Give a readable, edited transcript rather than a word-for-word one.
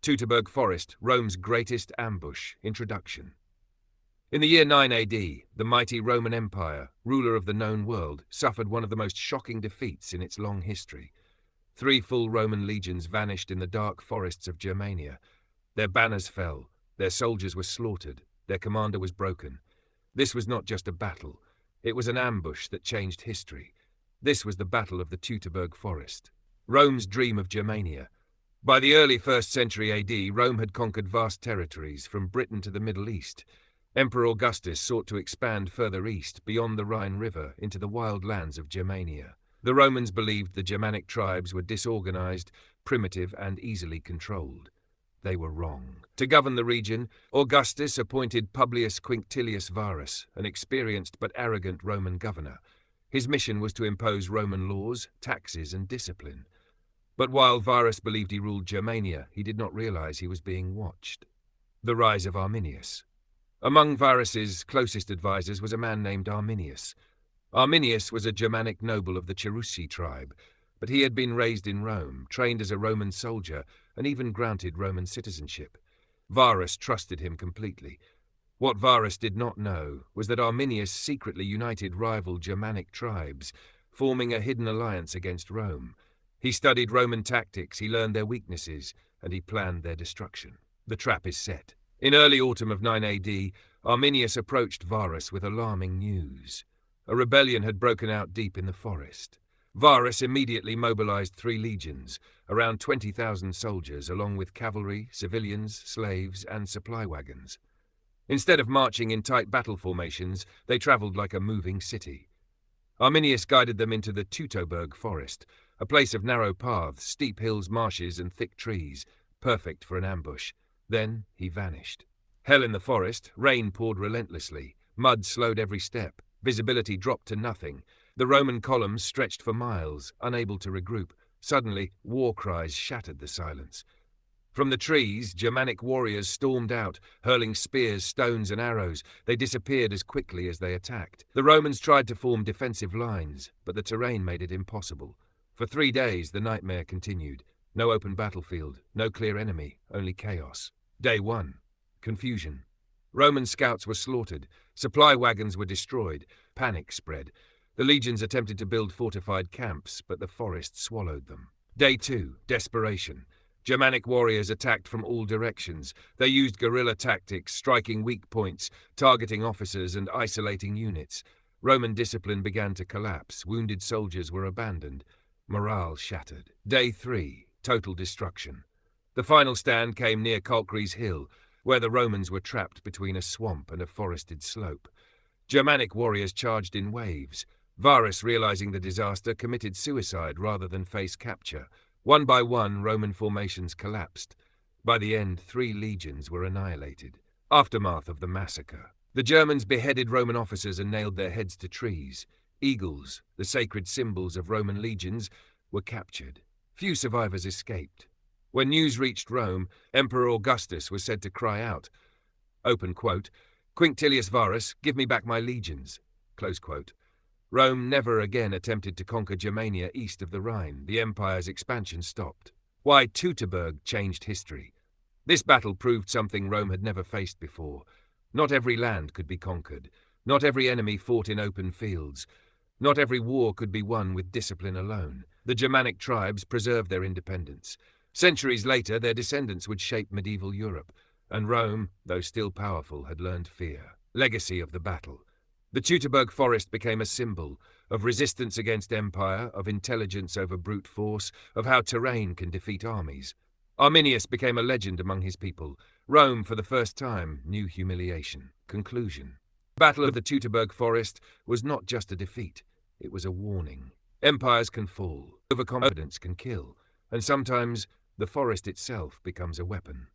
Teutoburg Forest, Rome's greatest ambush. Introduction. In the year 9 AD, the mighty Roman Empire, ruler of the known world, suffered one of the most shocking defeats in its long history. 3 full Roman legions vanished in the dark forests of Germania. Their banners fell, their soldiers were slaughtered, their commander was broken. This was not just a battle, it was an ambush that changed history. This was the Battle of the Teutoburg Forest. Rome's dream of Germania. By the early 1st century AD, Rome had conquered vast territories, from Britain to the Middle East. Emperor Augustus sought to expand further east, beyond the Rhine River, into the wild lands of Germania. The Romans believed the Germanic tribes were disorganized, primitive, and easily controlled. They were wrong. To govern the region, Augustus appointed Publius Quinctilius Varus, an experienced but arrogant Roman governor. His mission was to impose Roman laws, taxes, and discipline. But while Varus believed he ruled Germania, he did not realize he was being watched. The rise of Arminius. Among Varus's closest advisors was a man named Arminius. Arminius was a Germanic noble of the Cherusci tribe, but he had been raised in Rome, trained as a Roman soldier, and even granted Roman citizenship. Varus trusted him completely. What Varus did not know was that Arminius secretly united rival Germanic tribes, forming a hidden alliance against Rome. He studied Roman tactics, he learned their weaknesses, and he planned their destruction. The trap is set. In early autumn of 9 AD, Arminius approached Varus with alarming news. A rebellion had broken out deep in the forest. Varus immediately mobilized 3 legions, around 20,000 soldiers, along with cavalry, civilians, slaves, and supply wagons. Instead of marching in tight battle formations, they traveled like a moving city. Arminius guided them into the Teutoburg Forest, a place of narrow paths, steep hills, marshes, and thick trees, perfect for an ambush. Then he vanished. Hell in the forest, rain poured relentlessly, mud slowed every step, visibility dropped to nothing. The Roman columns stretched for miles, unable to regroup. Suddenly, war cries shattered the silence. From the trees, Germanic warriors stormed out, hurling spears, stones, and arrows. They disappeared as quickly as they attacked. The Romans tried to form defensive lines, but the terrain made it impossible. For 3 days, the nightmare continued. No open battlefield, no clear enemy, only chaos. Day 1. Confusion. Roman scouts were slaughtered. Supply wagons were destroyed. Panic spread. The legions attempted to build fortified camps, but the forest swallowed them. Day 2. Desperation. Germanic warriors attacked from all directions. They used guerrilla tactics, striking weak points, targeting officers and isolating units. Roman discipline began to collapse. Wounded soldiers were abandoned. Morale shattered. Day 3. Total destruction. The final stand came near Calcary's Hill, where the Romans were trapped between a swamp and a forested slope. Germanic warriors charged in waves. Varus, realizing the disaster, committed suicide rather than face capture. One by one, Roman formations collapsed. By the end, 3 legions were annihilated. Aftermath of the massacre. The Germans beheaded Roman officers and nailed their heads to trees. Eagles, the sacred symbols of Roman legions, were captured. Few survivors escaped. When news reached Rome, Emperor Augustus was said to cry out, open quote, "Quinctilius Varus, give me back my legions," close quote. Rome never again attempted to conquer Germania east of the Rhine. The empire's expansion stopped. Why Teutoburg changed history. This battle proved something Rome had never faced before. Not every land could be conquered. Not every enemy fought in open fields. Not every war could be won with discipline alone. The Germanic tribes preserved their independence. Centuries later, their descendants would shape medieval Europe, and Rome, though still powerful, had learned fear. Legacy of the battle. The Teutoburg Forest became a symbol of resistance against empire, of intelligence over brute force, of how terrain can defeat armies. Arminius became a legend among his people. Rome, for the first time, knew humiliation. Conclusion. The Battle of the Teutoburg Forest was not just a defeat, it was a warning. Empires can fall, overconfidence can kill, and sometimes the forest itself becomes a weapon.